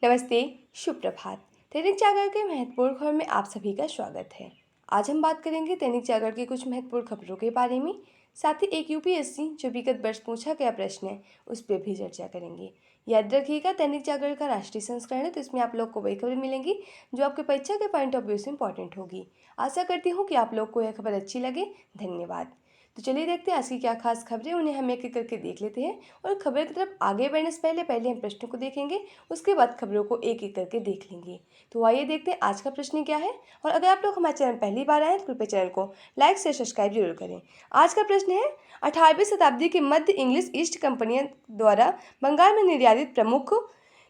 नमस्ते, शुभ प्रभात। दैनिक जागरण के महत्वपूर्ण खबर में आप सभी का स्वागत है। आज हम बात करेंगे दैनिक जागरण की कुछ महत्वपूर्ण खबरों के बारे में। साथ ही एक यूपीएससी जो विगत वर्ष पूछा गया प्रश्न है उस पर भी चर्चा करेंगे। याद रखिएगा, दैनिक जागरण का राष्ट्रीय संस्करण है, तो इसमें आप लोग को वही खबरें मिलेंगी जो आपके परीक्षा के पॉइंट ऑफ व्यू से इंपॉर्टेंट होगी। आशा करती हूँ कि आप लोग को यह खबर अच्छी लगे। धन्यवाद। तो चलिए देखते हैं आज की क्या खास खबरें, उन्हें हम एक एक करके देख लेते हैं। और खबर की तरफ आगे बढ़ने से पहले पहले हम प्रश्नों को देखेंगे, उसके बाद खबरों को एक एक करके देख लेंगे। तो आइए देखते हैं आज का प्रश्न क्या है। और अगर आप लोग हमारे चैनल पहली बार आए तो कृपया चैनल को लाइक से सब्सक्राइब जरूर करें। आज का प्रश्न है, 18वीं शताब्दी के मध्य इंग्लिश ईस्ट कंपनियों द्वारा बंगाल में निर्यातित प्रमुख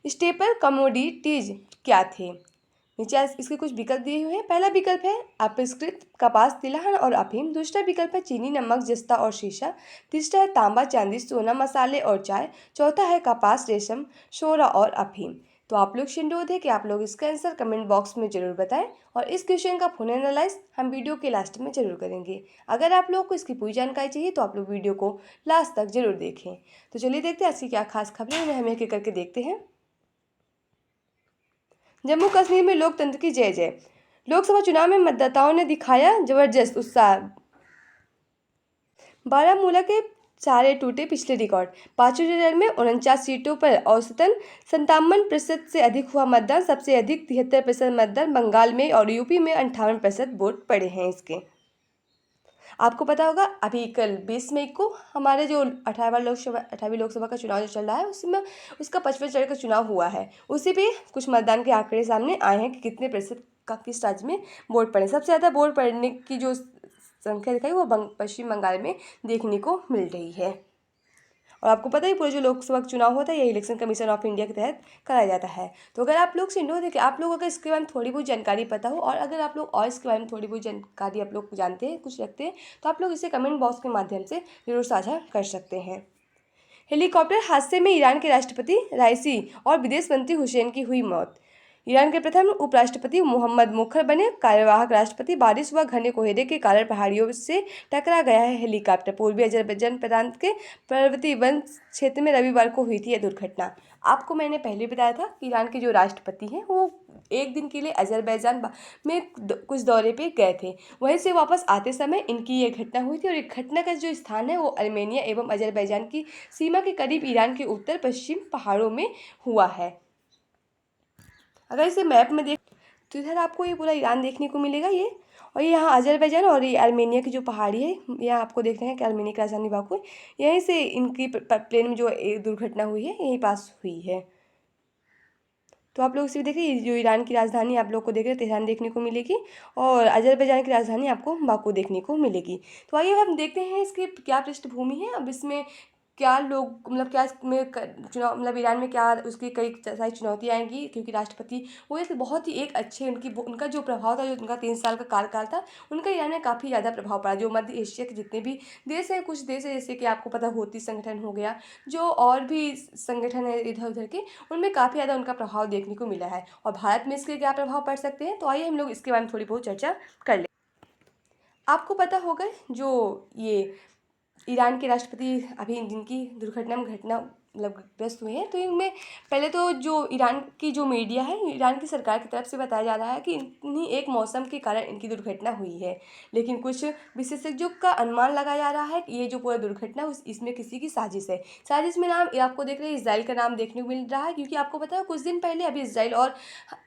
स्टेपल कमोडिटीज क्या थे। नीचे इसके कुछ विकल्प दिए हुए हैं। पहला विकल्प है अपरिष्कृत कपास, तिलहन और अफीम। दूसरा विकल्प है चीनी, नमक, जस्ता और शीशा। तीसरा है तांबा, चांदी, सोना, मसाले और चाय। चौथा है कपास, रेशम, शोरा और अफीम। तो आप लोग अनुरोध है कि आप लोग इसका आंसर कमेंट बॉक्स में जरूर बताएं। और इस क्वेश्चन का फुल एनालाइज हम वीडियो के लास्ट में जरूर करेंगे। अगर आप लोग को इसकी पूरी जानकारी चाहिए तो आप लोग वीडियो को लास्ट तक जरूर देखें। तो चलिए देखते हैं आज की क्या खास खबरें, उन्हें हम एक एक करके देखते हैं। जम्मू कश्मीर में लोकतंत्र की जय जय। लोकसभा चुनाव में मतदाताओं ने दिखाया जबरदस्त उत्साह। बारामूला के सारे टूटे पिछले रिकॉर्ड। पांचवें चरण में 49 सीटों पर औसतन 57% से अधिक हुआ मतदान। सबसे अधिक 73% मतदान बंगाल में और यूपी में 58% वोट पड़े हैं इसके। आपको पता होगा अभी कल 20 मई को हमारे जो 18वीं लोकसभा का चुनाव जो चल रहा है उसमें उसका 5वें चरण का चुनाव हुआ है। उसी पे कुछ मतदान के आंकड़े सामने आए हैं कि कितने प्रतिशत का किस राज्य में वोट पड़े। सबसे ज़्यादा वोट पड़ने की जो संख्या दिखाई वो पश्चिम बंगाल में देखने को मिल रही है। और आपको पता ही पूरा जो लोकसभा चुनाव होता है ये इलेक्शन कमीशन ऑफ इंडिया के तहत कराया जाता है। तो अगर आप लोग से अनुरोध है कि आप लोग अगर इसके बारे में थोड़ी बहुत जानकारी पता हो और अगर आप लोग और इसके बारे में थोड़ी बहुत जानकारी आप लोग जानते हैं, कुछ रखते हैं, तो आप लोग इसे कमेंट बॉक्स के माध्यम से जरूर साझा कर सकते हैं। हेलीकॉप्टर हादसे में ईरान के राष्ट्रपति राइसी और विदेश मंत्री हुसैन की हुई मौत। ईरान के प्रथम उपराष्ट्रपति मोहम्मद मुखर बने कार्यवाहक राष्ट्रपति। बारिश व घने कोहरे के कारण पहाड़ियों से टकरा गया है हेलीकॉप्टर। पूर्वी अजरबैजान प्रांत के पर्वतीय वन क्षेत्र में रविवार को हुई थी यह दुर्घटना। आपको मैंने पहले बताया था कि ईरान के जो राष्ट्रपति हैं वो एक दिन के लिए अजरबैजान में कुछ दौरे पे गए थे। वहीं से वापस आते समय इनकी ये घटना हुई थी। और एक घटना का जो स्थान है वो अर्मेनिया एवं अजरबैजान की सीमा के करीब ईरान के उत्तर पश्चिम पहाड़ों में हुआ है। अगर इसे मैप में देख तो इधर आपको ये पूरा ईरान देखने को मिलेगा ये। और ये यहाँ अजरबैजान और ये आर्मेनिया की जो पहाड़ी है यहाँ आपको देख रहे हैं कि आर्मेनिया की राजधानी बाकू है। यहीं से इनकी प्लेन में जो एक दुर्घटना हुई है यहीं पास हुई है। तो आप लोग इसे देखिए, जो ईरान की राजधानी आप लोग को देख रहे हैं तेहरान देखने को मिलेगी और अजरबैजान की राजधानी आपको बाकू देखने को मिलेगी। तो आइए हम देखते हैं इसकी क्या पृष्ठभूमि है। अब इसमें क्या लोग मतलब क्या इसमें चुनाव मतलब ईरान में क्या उसकी कई सारी चुनौतियाँ आएंगी, क्योंकि राष्ट्रपति वो एक बहुत ही एक अच्छे उनका जो प्रभाव था, जो उनका 3 साल का कार्यकाल था, उनका ईरान में काफ़ी ज़्यादा प्रभाव पड़ा। जो मध्य एशिया के जितने भी देश हैं, कुछ देश है जैसे कि आपको पता होती संगठन हो गया, जो और भी संगठन है इधर उधर के, उनमें काफ़ी ज़्यादा उनका प्रभाव देखने को मिला है। और भारत में इसके क्या प्रभाव पड़ सकते हैं, तो आइए हम लोग इसके बारे में थोड़ी बहुत चर्चा कर लें। आपको पता होगा जो ये ईरान के राष्ट्रपति अभी जिनकी दुर्घटना में घटना मतलब ग्रस्त हुए हैं, तो इनमें पहले तो जो ईरान की जो मीडिया है, ईरान की सरकार की तरफ से बताया जा रहा है कि इन्हीं एक मौसम के कारण इनकी दुर्घटना हुई है। लेकिन कुछ विशेषज्ञों का अनुमान लगाया जा रहा है कि ये जो पूरा दुर्घटना इसमें किसी की साजिश है। साजिश में नाम आपको देख रहे हैं इसराइल का नाम देखने को मिल रहा है, क्योंकि आपको पता है कुछ दिन पहले अभी इसराइल और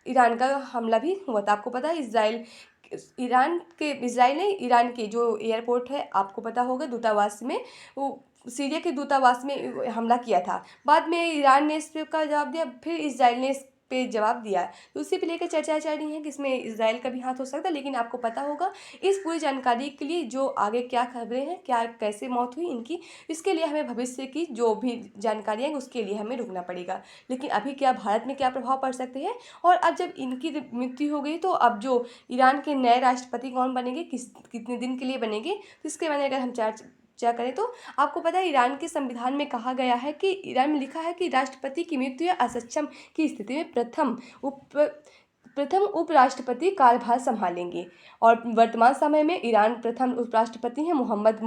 ईरान का हमला भी हुआ था। आपको पता है इसराइल ने ईरान के जो एयरपोर्ट है आपको पता होगा दूतावास में वो सीरिया के दूतावास में हमला किया था। बाद में ईरान ने इस पे का जवाब दिया, फिर इसराइल ने इस पे जवाब दिया। तो उसी पे लेकर चर्चा चल रही है कि इसमें इसराइल का भी हाथ हो सकता है। लेकिन आपको पता होगा इस पूरी जानकारी के लिए जो आगे क्या खबरें हैं, क्या कैसे मौत हुई इनकी, इसके लिए हमें भविष्य की जो भी जानकारियाँ हैं उसके लिए हमें रुकना पड़ेगा। लेकिन अभी क्या भारत में क्या प्रभाव पड़ सकते हैं, और अब जब इनकी मृत्यु हो गई तो अब जो ईरान के नए राष्ट्रपति कौन बनेंगे, कितने दिन के लिए बनेंगे, तो इसके बारे में अगर हम चर्चा करें तो आपको पता है ईरान के संविधान में कहा गया है कि ईरान में लिखा है कि राष्ट्रपति की मृत्यु या असक्षम की स्थिति में प्रथम उपराष्ट्रपति कार्यभार संभालेंगे। और वर्तमान समय में ईरान प्रथम उपराष्ट्रपति हैं मोहम्मद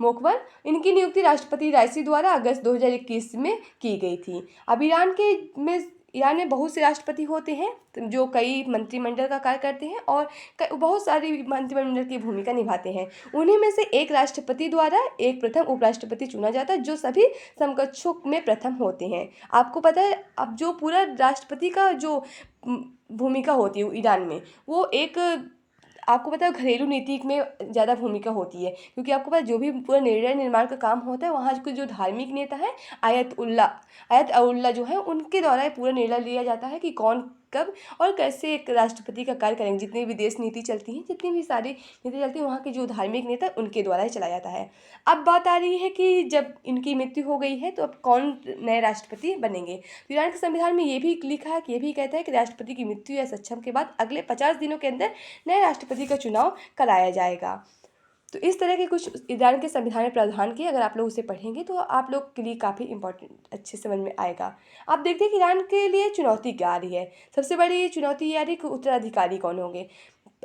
मोकबर। इनकी नियुक्ति राष्ट्रपति राइसी द्वारा अगस्त 2021 में की गई थी। अब ईरान के में ईरान में बहुत से राष्ट्रपति होते हैं जो कई मंत्रिमंडल का कार्य करते हैं और बहुत सारी मंत्रिमंडल की भूमिका निभाते हैं। उन्हीं में से एक राष्ट्रपति द्वारा एक प्रथम उपराष्ट्रपति चुना जाता है जो सभी समकक्षों में प्रथम होते हैं। आपको पता है अब जो पूरा राष्ट्रपति का जो भूमिका होती है ईरान में, वो एक आपको पता है घरेलू नीति में ज़्यादा भूमिका होती है, क्योंकि आपको पता है जो भी पूरा निर्णय निर्माण का काम होता है वहाँ के जो धार्मिक नेता है आयत उल्ला जो है उनके द्वारा ये पूरा निर्णय लिया जाता है कि कौन कब और कैसे एक राष्ट्रपति का कार्य करेंगे। जितनी भी विदेश नीति चलती है, जितनी भी सारी नीति चलती है, वहाँ के जो धार्मिक नेता उनके द्वारा ही चलाया जाता है। अब बात आ रही है कि जब इनकी मृत्यु हो गई है तो अब कौन नए राष्ट्रपति बनेंगे। तो ईरान के संविधान में ये भी लिखा है कि ये भी कहता है कि राष्ट्रपति की मृत्यु या सक्षम के बाद अगले 50 दिनों के अंदर नए राष्ट्रपति का चुनाव कराया जाएगा। तो इस तरह के कुछ ईरान के संविधान में प्रावधान किए, अगर आप लोग उसे पढ़ेंगे तो आप लोग के लिए काफ़ी इंपॉर्टेंट अच्छे समझ में आएगा। आप देखते हैं कि ईरान के लिए चुनौती क्या आ रही है। सबसे बड़ी चुनौती ये आ रही है कि उत्तराधिकारी कौन होंगे।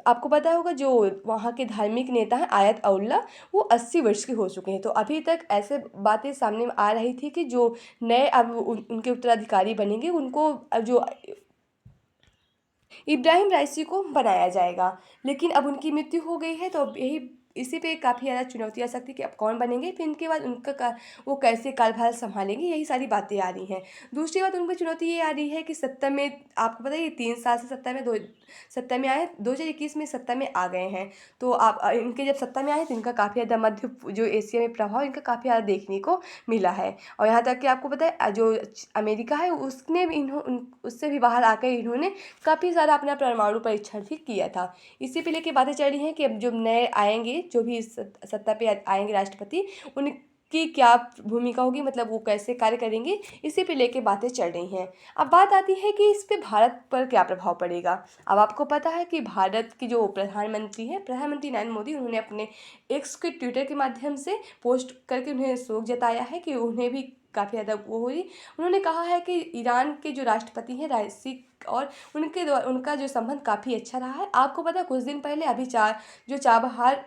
आपको पता होगा जो वहाँ के धार्मिक नेता हैं आयत उल्ला, वो 80 वर्ष के हो चुके हैं। तो अभी तक ऐसे बातें सामने में आ रही थी कि जो नए अब उनके उत्तराधिकारी बनेंगे उनको जो इब्राहिम राइसी को बनाया जाएगा, लेकिन अब उनकी मृत्यु हो गई है तो अब यही इसी पे काफ़ी ज़्यादा चुनौती आ सकती है कि अब कौन बनेंगे, फिर इनके बाद वो कैसे कार्यभार संभालेंगे, यही सारी बातें आ रही हैं। दूसरी बात उनकी चुनौती ये आ रही है कि सत्ता में आपको पता है ये 3 साल से सत्ता में आए, 2021 में सत्ता में आ गए हैं। तो आप इनके जब सत्ता में आए तो इनका काफ़ी ज़्यादा मध्य जो एशिया में प्रभाव इनका काफ़ी ज़्यादा देखने को मिला है। और यहाँ तक कि आपको पता है जो अमेरिका है उसने भी उससे भी बाहर आकर इन्होंने काफ़ी सारा अपना परमाणु परीक्षण भी किया था। इसी पे लेके बातें चल रही हैं कि अब जो नए आएंगे, जो भी सत्ता पे आएंगे राष्ट्रपति, उनकी क्या भूमिका होगी, मतलब वो कैसे कार्य करेंगे, इसी पे लेके बातें चल रही हैं। अब बात आती है कि इस पे भारत पर क्या प्रभाव पड़ेगा। अब आपको पता है कि भारत की जो प्रधानमंत्री नरेंद्र मोदी, उन्होंने अपने एक्स के ट्विटर के माध्यम से पोस्ट करके उन्हें शोक जताया है कि उन्हें भी काफ़ी ज़्यादा वो हुई। उन्होंने कहा है कि ईरान के जो राष्ट्रपति हैं राइसी और उनका जो संबंध काफ़ी अच्छा रहा है। आपको पता है कुछ दिन पहले अभी चाबहार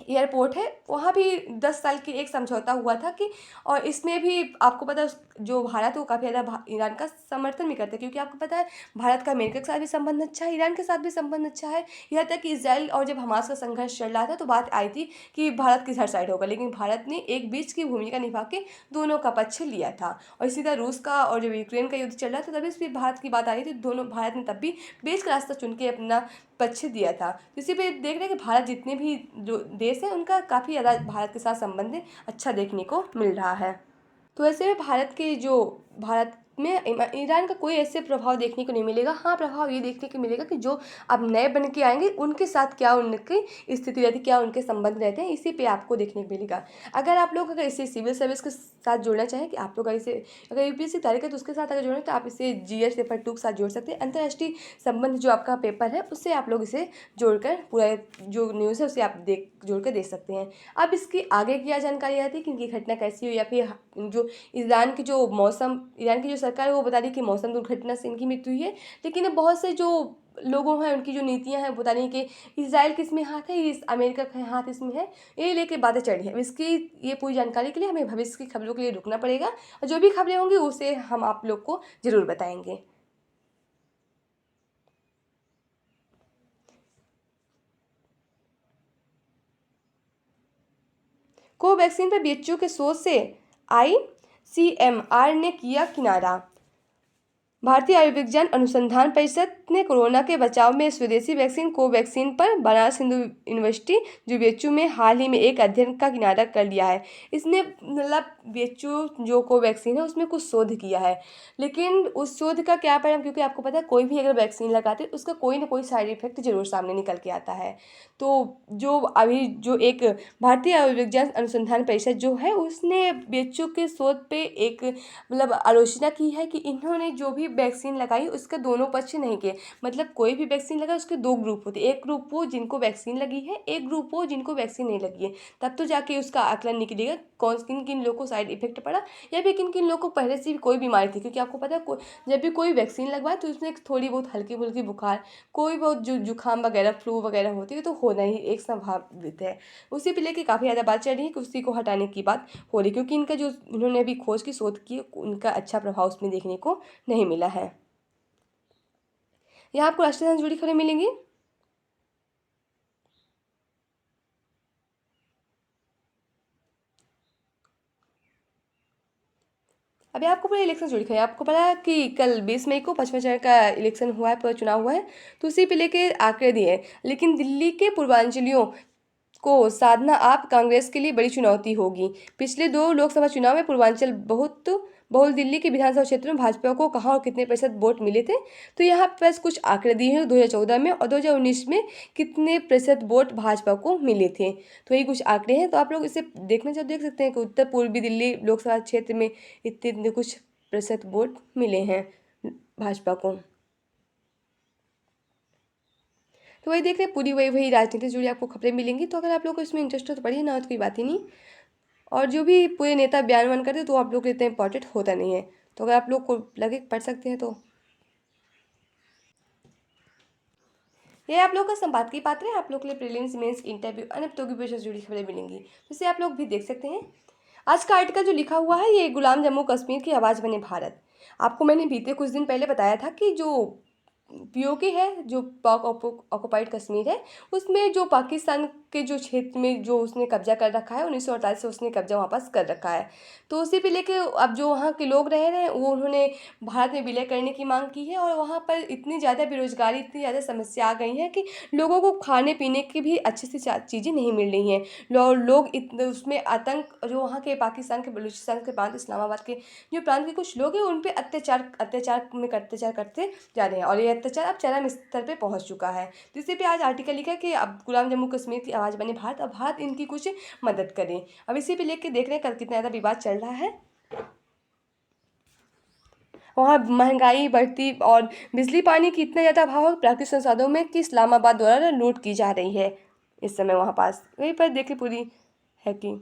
एयरपोर्ट है वहाँ भी 10 साल की एक समझौता हुआ था कि, और इसमें भी आपको पता है जो भारत है वो काफ़ी ज़्यादा ईरान का समर्थन भी करता है, क्योंकि आपको पता है भारत का अमेरिका के साथ भी संबंध अच्छा है, ईरान के साथ भी संबंध अच्छा है। यहाँ तक कि इसराइल और जब हमास का संघर्ष चल रहा था तो बात आई थी कि भारत किस हर साइड होगा, लेकिन भारत ने एक बीच की भूमिका निभा के दोनों का पक्ष लिया था। और इसी तरह रूस का और जब यूक्रेन का युद्ध चल रहा था तभी इस भारत की बात आ रही थी, दोनों भारत ने तब भी बीच का रास्ता चुन के अपना पक्ष दिया था। इसी पे देख रहे हैं कि भारत जितने भी जो देश है उनका काफ़ी ज़्यादा भारत के साथ संबंध अच्छा देखने को मिल रहा है। तो ऐसे में भारत में ईरान का कोई ऐसे प्रभाव देखने को नहीं मिलेगा। हाँ, प्रभाव ये देखने को मिलेगा कि जो अब नए बन के आएंगे उनके साथ क्या उनकी स्थिति रहती है, क्या उनके संबंध रहते हैं, इसी पे आपको देखने को मिलेगा। अगर इसे सिविल सर्विस के साथ जोड़ना चाहें कि आप लोग अगर यूपीएससी तैयारी करें तो उसके साथ अगर जोड़ें तो आप इसे जीएस पेपर 2 के साथ जोड़ सकते हैं। अंतर्राष्ट्रीय संबंध जो आपका पेपर है उससे आप लोग इसे जोड़कर पूरा जो न्यूज़ है उसे आप जोड़ कर देख सकते हैं। अब इसकी आगे क्या जानकारी आती है कि इनकी घटना कैसी हुई, या फिर जो ईरान की जो सरकार है वो बता रही है कि मौसम दुर्घटना से इनकी मृत्यु हुई है, लेकिन बहुत से जो लोगों हैं उनकी जो नीतियां हैं बता रही हैं कि इजराइल किस में हाथ है, इस अमेरिका का हाथ इसमें है, ये लेके बातें चल रही हैं। इसकी ये पूरी जानकारी के लिए हमें भविष्य की खबरों के लिए रुकना पड़ेगा, और जो भी खबरें होंगी उसे हम आप लोग को ज़रूर बताएंगे। कोवैक्सीन पर बीएचयू के शोध से आईसीएमआर ने किया किनारा। भारतीय आयुर्विज्ञान अनुसंधान परिषद ने कोरोना के बचाव में स्वदेशी वैक्सीन कोवैक्सीन पर बनारस हिंदू यूनिवर्सिटी जो बीएचयू में हाल ही में एक अध्ययन का किनारा कर लिया है। इसने मतलब बीएचयू जो कोवैक्सीन है उसमें कुछ शोध किया है, लेकिन उस शोध का क्या परिणाम, क्योंकि आपको पता है कोई भी अगर वैक्सीन लगाते हैं उसका कोई ना कोई साइड इफेक्ट जरूर सामने निकल के आता है। तो जो अभी जो एक भारतीय आयुर्विज्ञान अनुसंधान परिषद जो है उसने बीएचयू के शोध पे एक मतलब आलोचना की है कि इन्होंने जो भी वैक्सीन लगाई उसके दोनों पक्ष नहीं किए। मतलब कोई भी वैक्सीन लगा उसके 2 ग्रुप होते, एक ग्रुप वो जिनको वैक्सीन लगी है, एक ग्रुप वो जिनको वैक्सीन नहीं लगी है। तब तो जाके उसका आकलन निकलेगा किन किन लोगों को साइड इफेक्ट पड़ा, या फिर किन किन लोगों को पहले से भी कोई बीमारी थी। क्योंकि आपको पता है जब भी कोई वैक्सीन लगवाए तो उसमें थोड़ी बहुत हल्की फुल्की बुखार, कोई बहुत जो जुकाम वगैरह फ्लू वगैरह होती है तो होना ही एक संभावित है। उसी पे लेके काफ़ी ज़्यादा बात चल रही है कि उसी को हटाने की बात हो रही, क्योंकि इनका जो इन्होंने अभी खोज की शोध की उनका अच्छा प्रभाव उसमें देखने को नहीं मिला है। यहाँ आपको राष्ट्रीय राजधानी से जुड़ी खबरें मिलेंगी। अभी आपको पूरा इलेक्शन से जुड़ी खबर है। आपको पता है कि कल 20 मई को 5वां चरण का इलेक्शन हुआ है, पूरा चुनाव हुआ है, तो उसी पे लेके आंकड़े दिए हैं। लेकिन दिल्ली के पूर्वांचलियों को साधना आप कांग्रेस के लिए बड़ी चुनौती होगी। पिछले 2 लोकसभा चुनाव में पूर्वांचल बहुत बहुल दिल्ली के विधानसभा क्षेत्र में भाजपा को कहाँ और कितने प्रतिशत वोट मिले थे, तो यहाँ बस कुछ आंकड़े दिए हैं 2014 में और 2019 में कितने प्रतिशत वोट भाजपा को मिले थे। तो यही कुछ आंकड़े हैं, तो आप लोग इसे देखना चाहे देख सकते हैं कि उत्तर पूर्वी दिल्ली लोकसभा क्षेत्र में इतने इतने कुछ प्रतिशत वोट मिले हैं भाजपा को। तो वही देख रहे हैं, पूरी वही वही राजनीति से जुड़ी आपको खबरें मिलेंगी। तो अगर आप लोग को इसमें इंटरेस्ट हो तो पढ़िए, ना हो तो कोई बात ही नहीं। और जो भी पूरे नेता बयान वान करते तो आप लोग को इतना इंपॉर्टेंट होता नहीं है, तो अगर आप लोग को लगे पढ़ सकते हैं तो ये आप लोग का संपादकीय पात्र है। आप लोग के लिए प्रीलिम्स, मेंस, इंटरव्यू, अन्य प्रतियोगी परीक्षा से जुड़ी खबरें मिलेंगी, जिसे आप लोग भी देख सकते हैं। आज का आर्टिकल जो लिखा हुआ है, ये गुलाम जम्मू कश्मीर की आवाज़ बने भारत। आपको मैंने बीते कुछ दिन पहले बताया था कि जो पीओके है, जो पाक ऑक्युपाइड कश्मीर है, उसमें जो पाकिस्तान के जो क्षेत्र में जो उसने कब्जा कर रखा है, 1948 से उसने कब्जा वापस कर रखा है। तो उसी पे लेके अब जो वहाँ के लोग रह रहे हैं, वो उन्होंने भारत में विलय करने की मांग की है। और वहाँ पर इतनी ज़्यादा बेरोजगारी, इतनी ज़्यादा समस्या आ गई है कि लोगों को खाने पीने की भी अच्छी सी चीज़ें नहीं मिल रही हैं। लोग इतने उसमें आतंक, जो वहाँ के पाकिस्तान के बलूचिस्तान के प्रांत, इस्लामाबाद के जो प्रांत के कुछ लोग हैं, उन पे अत्याचार अत्याचार करते जा रहे हैं, और ये अत्याचार अब चरम स्तर पे पहुंच चुका है। तो इसी पे आज आर्टिकल लिखा है कि अब गुलाम जम्मू कश्मीर की आवाज़ बने भारत, अब भारत इनकी कुछ मदद करे। अब इसी पे लेके देख रहे हैं कल कितना ज़्यादा विवाद चल रहा है। वहाँ महंगाई बढ़ती और बिजली पानी की इतना ज़्यादा अभाव है, प्राकृतिक संसाधनों में, कि इस्लामाबाद द्वारा लूट की जा रही है इस समय वहाँ पास। वहीं पर देखिए पूरी है कि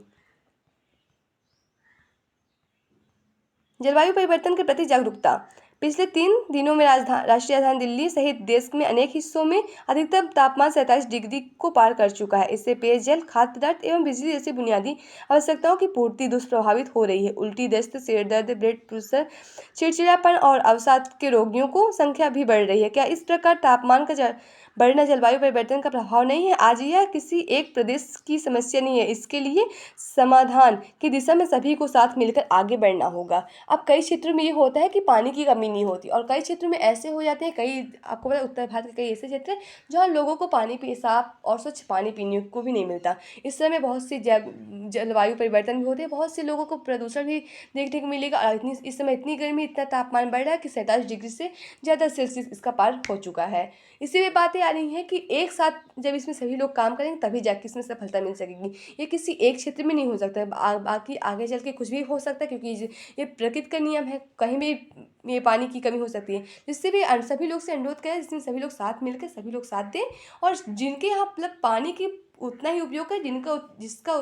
जलवायु परिवर्तन के प्रति जागरूकता। पिछले 3 दिनों में राष्ट्रीय राजधानी दिल्ली सहित देश में अनेक हिस्सों में अधिकतम तापमान 47 डिग्री को पार कर चुका है। इससे पेयजल, खाद्य पदार्थ एवं बिजली जैसी बुनियादी आवश्यकताओं की पूर्ति दुष्प्रभावित हो रही है। उल्टी, दस्त, सिर दर्द, ब्लड प्रेशर, चिड़चिड़ापन और अवसाद के रोगियों को संख्या भी बढ़ रही है। क्या इस प्रकार तापमान का बढ़ना जलवायु परिवर्तन का प्रभाव नहीं है? आज यह किसी एक प्रदेश की समस्या नहीं है, इसके लिए समाधान की दिशा में सभी को साथ मिलकर आगे बढ़ना होगा। अब कई क्षेत्रों में ये होता है कि पानी की कमी नहीं होती, और कई क्षेत्रों में ऐसे हो जाते हैं, कई आपको पता है उत्तर भारत के कई ऐसे क्षेत्र हैं जहाँ लोगों को पानी साफ और स्वच्छ पानी पीने को भी नहीं मिलता। इस समय बहुत सी जलवायु परिवर्तन भी होते हैं, बहुत से लोगों को प्रदूषण भी देखने को मिलेगा। और इस समय इतनी गर्मी, इतना तापमान बढ़ रहा है कि 47 डिग्री से ज़्यादा सेल्सियस इसका पार हो चुका है। इसी में बातें आ रही हैं कि एक साथ जब इसमें सभी लोग काम करेंगे तभी जाके इसमें सफलता मिल सकेगी। ये किसी एक क्षेत्र में नहीं हो सकता है, बाकी आगे चल के कुछ भी हो सकता है, क्योंकि ये प्रकृति का नियम है, कहीं भी ये पानी की कमी हो सकती है। जिससे भी सभी लोग से अनुरोध करें, जिसमें सभी लोग साथ मिलकर सभी लोग साथ दें, और जिनके यहाँ मतलब पानी की उतना ही उपयोग करें जिसका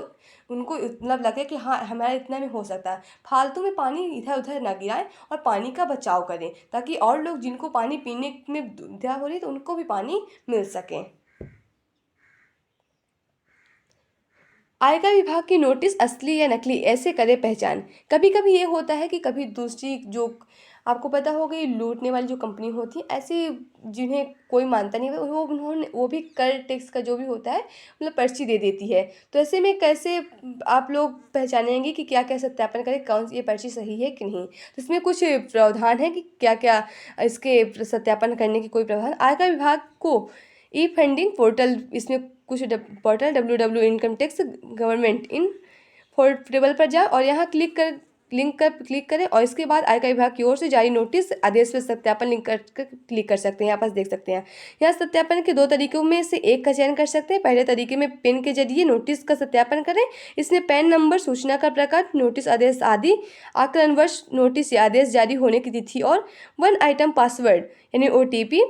उनको मतलब लगे कि हाँ हमारा इतना में हो सकता है। फालतू में पानी इधर उधर ना गिराएं और पानी का बचाव करें, ताकि और लोग जिनको पानी पीने में दुविधा हो रही है तो उनको भी पानी मिल सके। आयकर विभाग की नोटिस असली या नकली ऐसे करें पहचान। कभी कभी ये होता है कि कभी दूसरी जो आपको पता होगा, ये लूटने वाली जो कंपनी होती है, ऐसी जिन्हें कोई मानता नहीं है, वो भी कर टैक्स का जो भी होता है मतलब पर्ची दे देती है। तो ऐसे में कैसे आप लोग पहचानेंगे कि क्या क्या सत्यापन करें, कौन सी ये पर्ची सही है कि नहीं? तो इसमें कुछ प्रावधान है कि क्या क्या इसके सत्यापन करने की कोई प्रावधान। आयकर विभाग को ई फंडिंग पोर्टल, इसमें कुछ portal www income tax government in portal पर जाएं और यहाँ क्लिक करें, और इसके बाद आयकर विभाग की ओर से जारी नोटिस आदेश पर सत्यापन लिंक कर क्लिक कर सकते हैं। यहाँ पास देख सकते हैं, यहाँ सत्यापन के 2 तरीकों में से एक का चयन कर सकते हैं। पहले तरीके में पेन के जरिए नोटिस का सत्यापन करें। इसमें पैन नंबर, सूचना का प्रकार, नोटिस आदेश आदि, आकलनवश नोटिस या आदेश जारी होने की तिथि और 1 आइटम पासवर्ड यानी OTP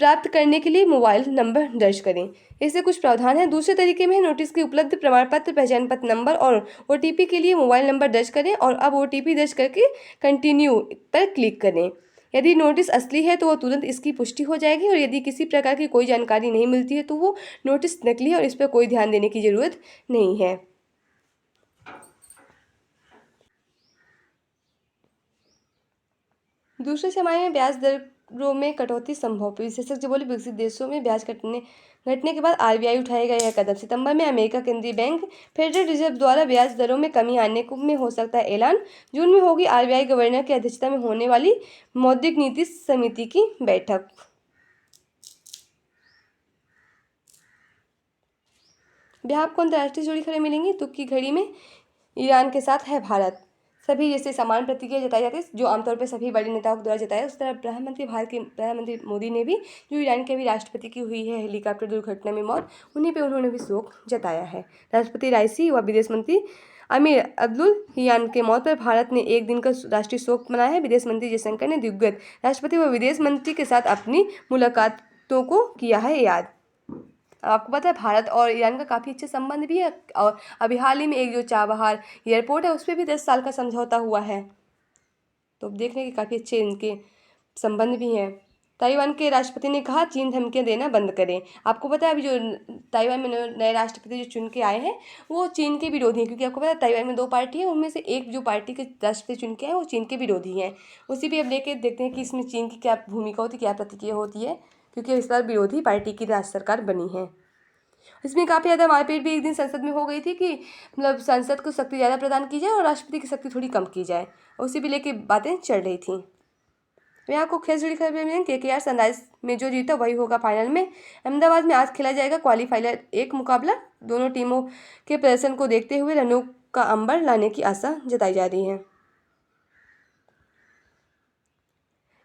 प्राप्त करने के लिए मोबाइल नंबर दर्ज करें। इससे कुछ प्रावधान है। दूसरे तरीके में नोटिस के उपलब्ध प्रमाण पत्र, पहचान पत्र नंबर और OTP के लिए मोबाइल नंबर दर्ज करें, और अब OTP दर्ज करके कंटिन्यू पर क्लिक करें। यदि नोटिस असली है तो वो तुरंत इसकी पुष्टि हो जाएगी, और यदि किसी प्रकार की कोई जानकारी नहीं मिलती है तो वो नोटिस नकली है और इस पर कोई ध्यान देने की ज़रूरत नहीं है। दूसरे छमाही में ब्याज दर रो में कटौती संभव, विशेषज्ञ बोले। विकसित देशों में ब्याज घटने के बाद आरबीआई उठाएगा यह कदम। सितंबर में अमेरिका केंद्रीय बैंक फेडरल रिजर्व द्वारा ब्याज दरों में कमी में हो सकता है ऐलान। जून में होगी आरबीआई गवर्नर की अध्यक्षता में होने वाली मौद्रिक नीति समिति की बैठक। यहाँ आपको अंतर्राष्ट्रीय जुड़ी खबरें मिलेंगी। तुर्क की घड़ी में ईरान के साथ है भारत। सभी जैसे समान प्रतिक्रिया जताई जाती है जो आमतौर पर सभी बड़े नेताओं द्वारा जताया। उस तरह प्रधानमंत्री मोदी ने भी, जो ईरान के अभी राष्ट्रपति की हुई है हेलीकॉप्टर दुर्घटना में मौत, उन्हीं पे उन्होंने भी शोक जताया है। राष्ट्रपति राइसी व विदेश मंत्री अमीर अब्दुल्लाहियान के मौत पर भारत ने एक दिन का राष्ट्रीय शोक मनाया है। विदेश मंत्री जयशंकर ने दिवंगत राष्ट्रपति व विदेश मंत्री के साथ अपनी मुलाकातों को किया है याद। आपको पता है भारत और ईरान का काफ़ी अच्छे संबंध भी है, और अभी हाल ही में एक जो चाबहार एयरपोर्ट है उस पर भी 10 साल का समझौता हुआ है। तो देखने के काफ़ी अच्छे इनके संबंध भी हैं। ताइवान के राष्ट्रपति ने कहा चीन धमकियां देना बंद करें। आपको पता है अभी जो ताइवान में नए राष्ट्रपति जो चुन के आए हैं वो चीन के विरोधी हैं, क्योंकि आपको पता है ताइवान में 2 पार्टी है, उनमें से एक जो पार्टी के राष्ट्रपति चुन के आए वो चीन के विरोधी हैं। उसी भी अब लेके देखते हैं कि इसमें चीन की क्या भूमिका होती है, क्या प्रतिक्रिया होती है, क्योंकि इस बार विरोधी पार्टी की राज्य सरकार बनी है। इसमें काफ़ी ज़्यादा मारपीट भी एक दिन संसद में हो गई थी कि मतलब संसद को शक्ति ज़्यादा प्रदान की जाए और राष्ट्रपति की शक्ति थोड़ी कम की जाए, उसी भी लेके बातें चल रही थी। तो यहाँ को खेल जुड़ी खबर में केकेआर सनराइज में जो जीता वही होगा फाइनल में। अहमदाबाद में आज खेला जाएगा क्वालीफायर 1 मुकाबला। दोनों टीमों के प्रदर्शन को देखते हुए रनों का अंबर लाने की आशा जताई जा रही है।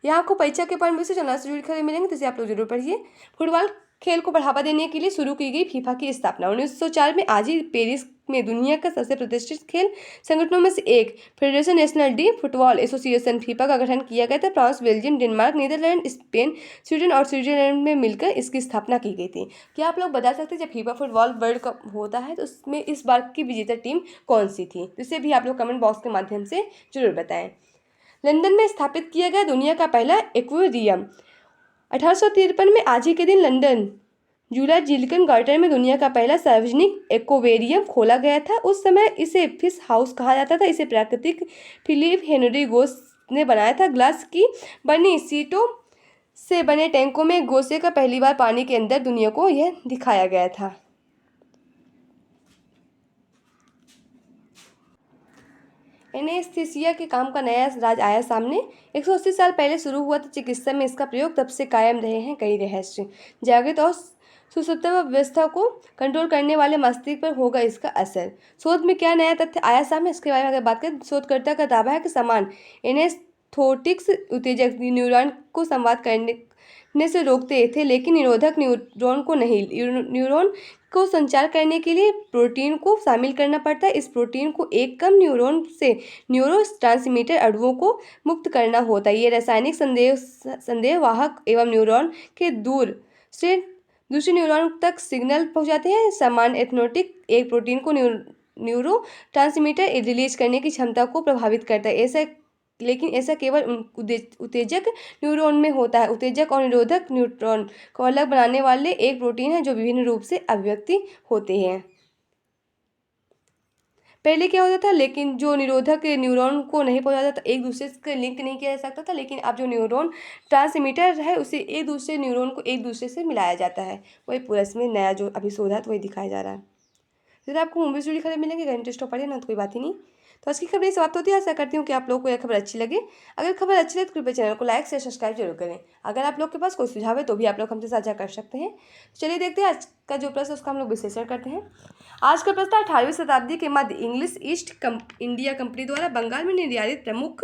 यहाँ आपको परीक्षा के पॉइंट से चलना से जुड़ी खबरें मिलेंगी, तो इसे आप लोग जरूर पढ़िए। फुटबॉल खेल को बढ़ावा देने के लिए शुरू की गई फीफा की स्थापना। 1904 में आज ही पेरिस में दुनिया का सबसे प्रतिष्ठित खेल संगठनों में से एक federation national de football association FIFA का गठन किया गया था। France, Belgium, Denmark, Netherlands, Spain, Sweden और स्विट्जरलैंड में मिलकर इसकी स्थापना की गई थी। क्या आप लोग बता सकते हैं जब फीफा फुटबॉल वर्ल्ड कप होता है तो उसमें इस बार की विजेता टीम कौन सी थी? इसे भी आप लोग कमेंट बॉक्स के माध्यम से जरूर बताएं। लंदन में स्थापित किया गया दुनिया का पहला एक्वेरियम। 1853 में आज ही के दिन लंदन जूलिया जिल्कन गार्डन में दुनिया का पहला सार्वजनिक एक्वेरियम खोला गया था। उस समय इसे फिश हाउस कहा जाता था। इसे प्राकृतिक फिलिप हेनरी गोस ने बनाया था। ग्लास की बनी सीटों से बने टैंकों में गोसे का पहली बार पानी के अंदर दुनिया को यह दिखाया गया था। एनेस्थीसिया के काम का नया राज आया सामने। 180 साल पहले शुरू हुआ था चिकित्सा में इसका प्रयोग, तब से कायम रहे हैं कई रहस्य। जागृत और सुषुप्त व्यवस्था को कंट्रोल करने वाले मस्तिष्क पर होगा इसका असर। शोध में क्या नया तथ्य आया सामने, इसके बारे में अगर बात करें, शोधकर्ता का दावा है कि समान एनेस्थेटिक्स उत्तेजक न्यूरॉन को संवाद करने से रोकते थे, लेकिन निरोधक न्यूरॉन को नहीं। न्यूरॉन को संचार करने के लिए प्रोटीन को शामिल करना पड़ता है। इस प्रोटीन को एक कम न्यूरॉन से न्यूरोट्रांसमीटर अणुओं को मुक्त करना होता है। ये रासायनिक संदेहवाहक एवं न्यूरॉन के दूर से दूसरे न्यूरॉन तक सिग्नल पहुंचाते हैं। समान एथनोटिक एक प्रोटीन को न्यूरोट्रांसमीटर रिलीज करने की क्षमता को प्रभावित करता है, लेकिन ऐसा केवल उत्तेजक न्यूरॉन में होता है। उत्तेजक और निरोधक न्यूरॉन को अलग बनाने वाले एक प्रोटीन है जो विभिन्न रूप से अभिव्यक्ति होते हैं। पहले क्या होता था, लेकिन जो निरोधक न्यूरॉन को नहीं पहुंचाता था, एक दूसरे से लिंक नहीं किया जा सकता था, लेकिन अब जो न्यूरॉन ट्रांसमीटर है उसे एक दूसरे न्यूरॉन को एक दूसरे से मिलाया जाता है। वही पूरा इसमें नया जो अभी शोध है वही दिखाया जा रहा है। फिर आपको मूवी से जुड़ी खबर मिलेंगे, अगर इंटरेस्ट हो पढ़े ना तो कोई बात ही नहीं। तो आज की खबर समाप्त होती है। आशा करती हूँ कि आप लोगों को यह खबर अच्छी लगे। अगर खबर अच्छी लगे तो कृपया चैनल को लाइक शेयर सब्सक्राइब जरूर करें। अगर आप लोग के पास कोई सुझाव है तो भी आप लोग हमसे साझा कर सकते हैं। चलिए देखते हैं आज का जो प्रश्न उसका हम लोग विश्लेषण करते हैं। आज का प्रश्न 18वीं शताब्दी के मध्य इंग्लिश ईस्ट इंडिया कंपनी द्वारा बंगाल में निर्यातित प्रमुख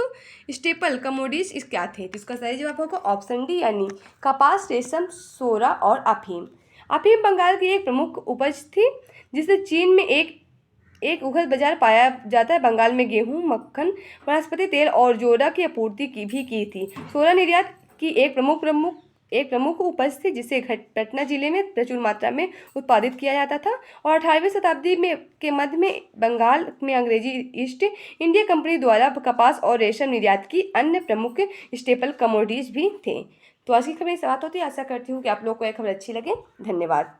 स्टेपल कमोडिटीज क्या थे? तो इसका सही जवाब होगा ऑप्शन डी यानी कपास, रेशम, सोरा और अफीम। अफीम बंगाल की एक प्रमुख उपज थी जिसे चीन में एक उभर बाजार पाया जाता है। बंगाल में गेहूं, मक्खन, वनस्पति तेल और जोरा की आपूर्ति की थी। सोरा निर्यात की एक प्रमुख उपज थी जिसे पटना जिले में प्रचुर मात्रा में उत्पादित किया जाता था। और 18वीं शताब्दी के मध्य में बंगाल में अंग्रेजी ईस्ट इंडिया कंपनी द्वारा कपास और रेशम निर्यात की अन्य प्रमुख स्टेपल कमोडिटीज भी थे। तो आज की खबर समाप्त होती है। आशा करती हूँ कि आप लोग को यह खबर अच्छी लगे। धन्यवाद।